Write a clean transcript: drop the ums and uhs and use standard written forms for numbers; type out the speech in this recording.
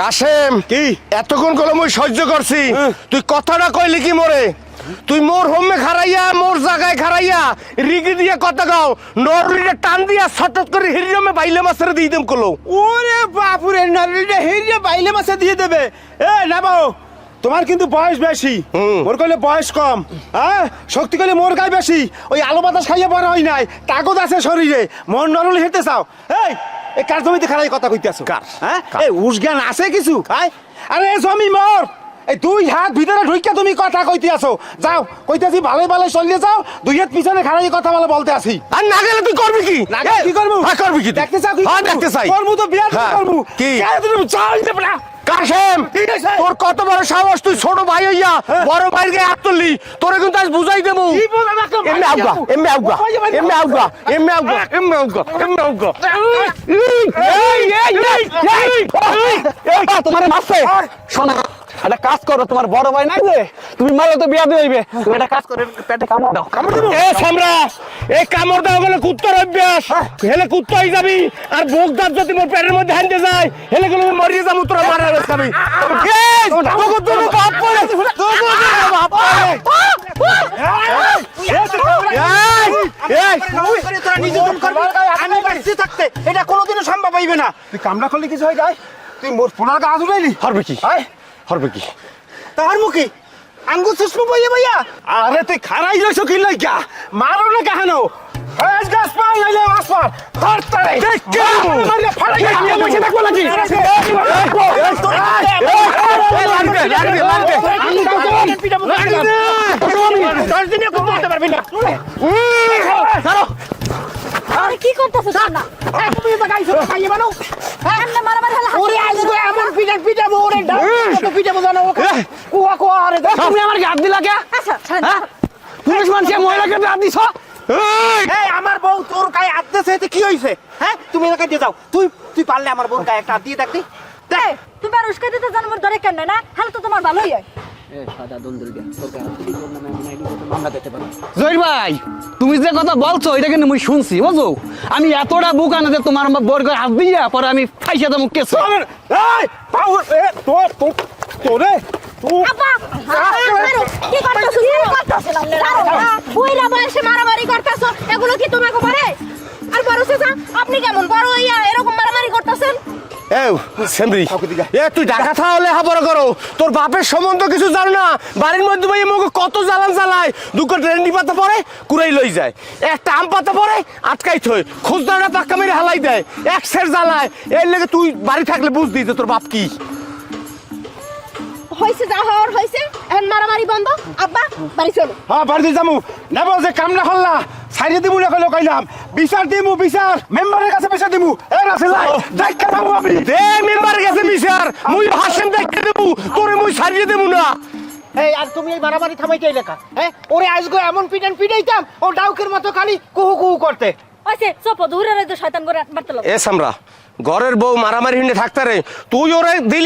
কাশেম কি এতক্ষণ কলম ওই সহ্য করছি তুই কথাটা কইলি কি মোরে তুই মোর হোমে খারাইয়া মোর জায়গায় খারাইয়া রিগি দিয়ে কথা গাও নরলিটা টান দিয়া সটট করে হিরিয়মে বাইলে মাছের দিয়ে দেম কলো ওরে বাপুরে নরলিটা হিরিয়ে বাইলে মাছে দিয়ে দেবে এ নাবাও তোমার কিন্তু বয়স বেশি মোর কইলে বয়স কম হ্যাঁ শক্তি কইলে মোর গায়ে বেশি ওই আলো বাতাস খাইয়ে বড় হয় নাই তাগত আছে শরীরে মন নরলি হেঁটে চাও এই কার জমিতে খারাই কথা কইতেছো কার? হ্যাঁ এই উসজ্ঞান আছে কিছু আরে জমি মোর এই দুই হাত ভিতরে ঢুইকা তুমি কথা কইতে আসো যাও কইতেছি ভালোই ভালোই চলিয়ে যাও দুই হাত পিছনে খারাই কথা বলে বলতে আসি আর না গেলে তুই করবি কি না গেলে কি করবো হ্যাঁ করবি কি দেখতে চাও কি হ্যাঁ দেখতে চাই করবো তো বিয়া হ্যাঁ। করবো কি? তুমি চাই দেবে না কাশেম তোর কত বড় সাহস তুই ছোট ভাই হইয়া বড় ভাইয়ের গায়ে হাত তুললি তোরে কিন্তু আজ বুঝাই দেবো কি বলে না এমনি আউগা এমনি আউগা এমনি আউগা এমনি আউগা এমনি আউগা এমনি আউগা তোমার মারছে শোনা একটা কাজ করো তোমার বড় ভাই নাই যে তুমি মারলে তো বিয়া দিবে তুমি একটা কাজ করে পেটে কামড় দাও এ সামরা এই কামড় দাও গেলে কুত্তার অভ্যাস হেলে কুত্তা হয়ে যাবি আর বোক দাঁত যদি মোর পেটের মধ্যে হানতে যায় হেলে গেলে মরিয়ে যাবো তোরা মারার খাবি তোকে বাপ পড়ে বাপ আমি বাড়িতে থাকতে এটা কোনোদিনও সম্ভব হইবে না তুই কামড়া করলে কিছু হয়ে যায় তুই মোর ফোনার গা ধুলাইলি হরবে কি হরবে কি তার মুখে আঙ্গুর সুষ্মু বইয়া বইয়া আরে তুই খারাই রইছো কি লাইগা মারো না কাহানো ফাজ গাছ পাল নাইলে আসপার ধরতারে দেখ কে মারলে ফাড়াই আমি বসে থাকবো নাকি কি করতেছ না তুমি বাগাইছো খাইয়ে বানো এমনে মারামারি হলে ওরে আজকে এমন পিটাবো ওরে ডাউ পিটাবো জানো কুয়া কুয়া আরে তুমি আমার হাত দিলা কে আচ্ছা ছাড়েন হ্যাঁ পুলিশ মানুষ মহিলাকে হাত দিছ এই আমার বউ তোর গায়ে হাত দিয়েছে এতে কি হইছে হ্যাঁ তুমি এলাকা দিয়ে যাও তুই পারলে আমার বউর গায়ে একটা হাত দিয়ে দেখতি এই তুমি আর উস্কাই দিতে জানো মোর ধরে কেন না হালে তো তোমার ভালোই হয় জহির ভাই তুমি যে কথা বলছো এটা কিন্তু মুই শুনছি বুঝো আমি এতটা বুক আনা যে তোমার বোর করে হাত দিয়া পরে আমি ফাইসা দেবো কেস এই পাউর এ তোরে আপা কি করতেছ কি করতেছ বুইলা বয়সে মারামারি করতেছ এগুলো কি তোমাকে পারে আর বড় চাচা আপনি কেমন বড় হইয়া এরকম মারামারি করতেছেন সেমরি এ তুই ঢাকা থাকলে হাবড় করো তোর বাপের সম্বন্ধ কিছু জানো না বাড়ির মধ্যে ভাই মুখ কত জ্বালান জ্বালায় দুটো ট্রেন্ডি পাতা পরে কুড়াই লই যায় একটা আম পাতা পরে আটকাই থই খোঁজদারটা পাক্কা মেরে হালাই দেয় এক সের জ্বালায় এর লেগে তুই বাড়ি থাকলে বুঝদি যে তোর বাপ কি হইছে যা হওয়ার হইছে এখন মারামারি বন্ধ আব্বা বাড়ি চলো হ্যাঁ বাড়িতে যাবো নেবো যে কামনা হল্লা সাইডে দিমু না কইলো কইলাম বিচার দিমু বিচার মেম্বারের কাছে বিচার দিমু এ রাসেল দেখা পাবো আমি দে মেম্বারের কাছে বিচার মুই হাসেম দেখে দেবো তোরে মুই সারিয়ে দেবো না এই আর তুমি এই মারামারি থামাইতে লেখা হ্যাঁ ওরে আজকে এমন পিটাইতাম ও ডাউকের মতো খালি কুহু কুহু করতে ওইছে চপ দূরে রইতো শয়তান করে মারতে এ সামরা ঘরের বউ মারামারি হিন্ডে থাকতে রে তুই ওরে দিলি